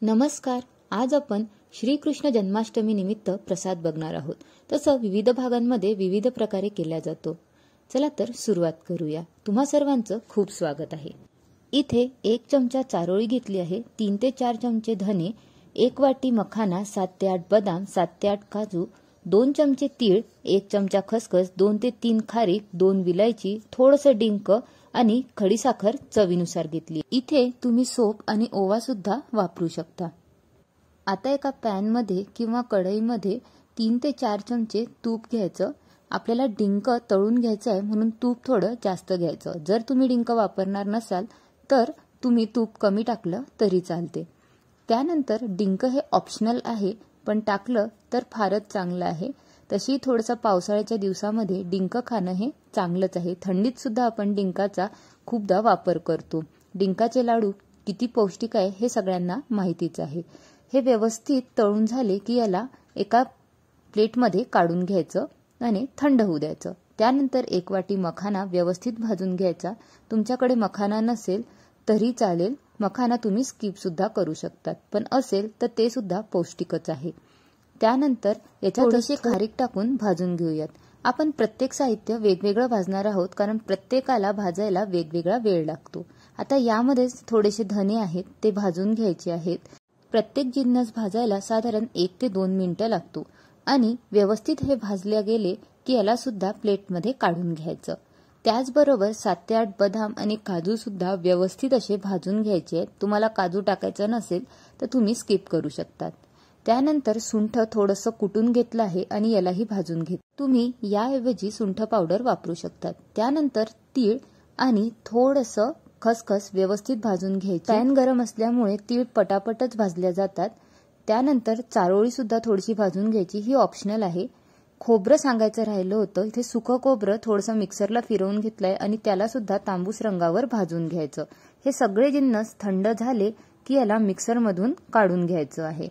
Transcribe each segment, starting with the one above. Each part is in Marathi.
नमस्कार. आज आपण श्रीकृष्ण जन्माष्टमी निमित्त प्रसाद बघणार आहोत. तसं विविध भागांमध्ये विविध प्रकारे केला जातो. चला तर सुरुवात करूया. तुम्हा सर्वांचं खूप स्वागत आहे. इथे 1 चमचा चारोळी घेतली आहे, 3 ते 4 चमचे धने, 1 वाटी मखाना, 7 ते 8 बदाम, 7 ते 8 काजू, 2 चमचे तीळ, 1 चमचा खसखस, 2 ते 3 खारीक, 2 विलायची, थोडंसं डिंक आणि खडीसाखर चवीनुसार घेतली. इथे तुम्ही सोप आणि ओवा सुद्धा वापरू शकता. आता एका पॅन मध्ये किंवा कढईमध्ये 3 ते 4 चमचे तूप घ्यायचं. आपल्याला डिंक तळून घ्यायचं आहे म्हणून तूप थोडं जास्त घ्यायचं. जर तुम्ही डिंक वापरणार नसाल तर तुम्ही तूप कमी टाकलं तरी चालते. त्यानंतर डिंक हे ऑप्शनल आहे, पण टाकलं तर फारच चांगलं आहे. तशी थोडंसं पावसाळ्याच्या दिवसामध्ये डिंक खाणं हे चांगलंच आहे. थंडीत सुद्धा आपण डिंकाचा खूपदा वापर करतो. डिंकाचे लाडू किती पौष्टिक आहे हे सगळ्यांना माहितीच आहे. हे व्यवस्थित तळून झाले की याला एका प्लेटमध्ये काढून घ्यायचं आणि थंड होऊ द्यायचं. त्यानंतर 1 वाटी मखाना व्यवस्थित भाजून घ्यायचा. तुमच्याकडे मखाना नसेल तरी चालेल, मखाना तुम्ही स्किप सुद्धा करू शकतात, पण असेल तर ते सुद्धा पौष्टिकच आहे. त्यानंतर याच्यात थोडीशी खारीक टाकून भाजून घेऊयात. आपण प्रत्येक साहित्य वेगवेगळं भाजणार आहोत, कारण प्रत्येकाला भाजायला वेगवेगळा वेळ लागतो. आता यामध्येच थोडेसे धने आहेत, ते भाजून घ्यायचे आहेत. प्रत्येक जिन्नस भाजायला साधारण 1 ते 2 मिनिटं लागतो आणि व्यवस्थित हे भाजले गेले की याला सुद्धा प्लेटमध्ये काढून घ्यायचं. त्याचबरोबर 7 ते 8 बदाम आणि काजू सुद्धा व्यवस्थित असे भाजून घ्यायचे आहेत. तुम्हाला काजू टाकायचं नसेल तर तुम्ही स्किप करू शकतात. त्यानंतर सुंठ थोडंसं कुटून घेतलं आहे आणि यालाही भाजून घेत. तुम्ही याऐवजी सुंठ पावडर वापरू शकतात. त्यानंतर तीळ आणि थोडंसं खसखस व्यवस्थित भाजून घ्यायची. पॅन गरम असल्यामुळे तीळ पटापटच भाजल्या जातात. त्यानंतर चारोळी सुद्धा थोडीशी भाजून घ्यायची, ही ऑप्शनल आहे. खोबरं सांगायचं राहिलं होतं. इथे सुकं खोबरं थोडंसं मिक्सरला फिरवून घेतलंय आणि त्याला सुद्धा तांबूस रंगावर भाजून घ्यायचं. हे सगळे जिन्नस थंड झाले की याला मिक्सरमधून काढून घ्यायचं आहे.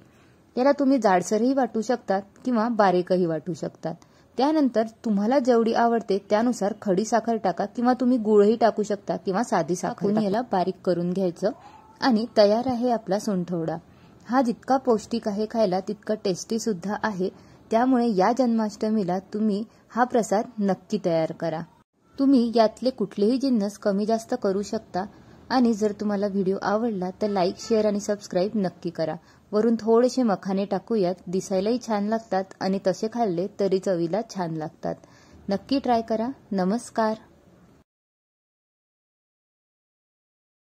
याला तुम्ही जाडसरही वाटू शकतात किंवा बारीकही वाटू शकतात. त्यानंतर तुम्हाला जेवढी आवडते त्यानुसार खडीसाखर टाका किंवा तुम्ही गुळही टाकू शकता किंवा साधी साखर. याला बारीक करून घ्यायचं आणि तयार आहे आपला सुंठवडा. हा जितका पौष्टिक आहे खायला तितका टेस्टी सुद्धा आहे. त्यामुळे या जन्माष्टमीला तुम्ही हा प्रसाद नक्की तयार करा. तुम्ही यातले कुठलेही जिन्नस कमी जास्त करू शकता. आणि जर तुम्हाला व्हिडिओ आवडला तर लाईक, शेअर आणि सबस्क्राईब नक्की करा. वरून थोडेसे मखाने टाकूयात. दिसायलाही छान लागतात आणि तसे खाल्ले तरी चवीला छान लागतात. नक्की ट्राय करा. नमस्कार.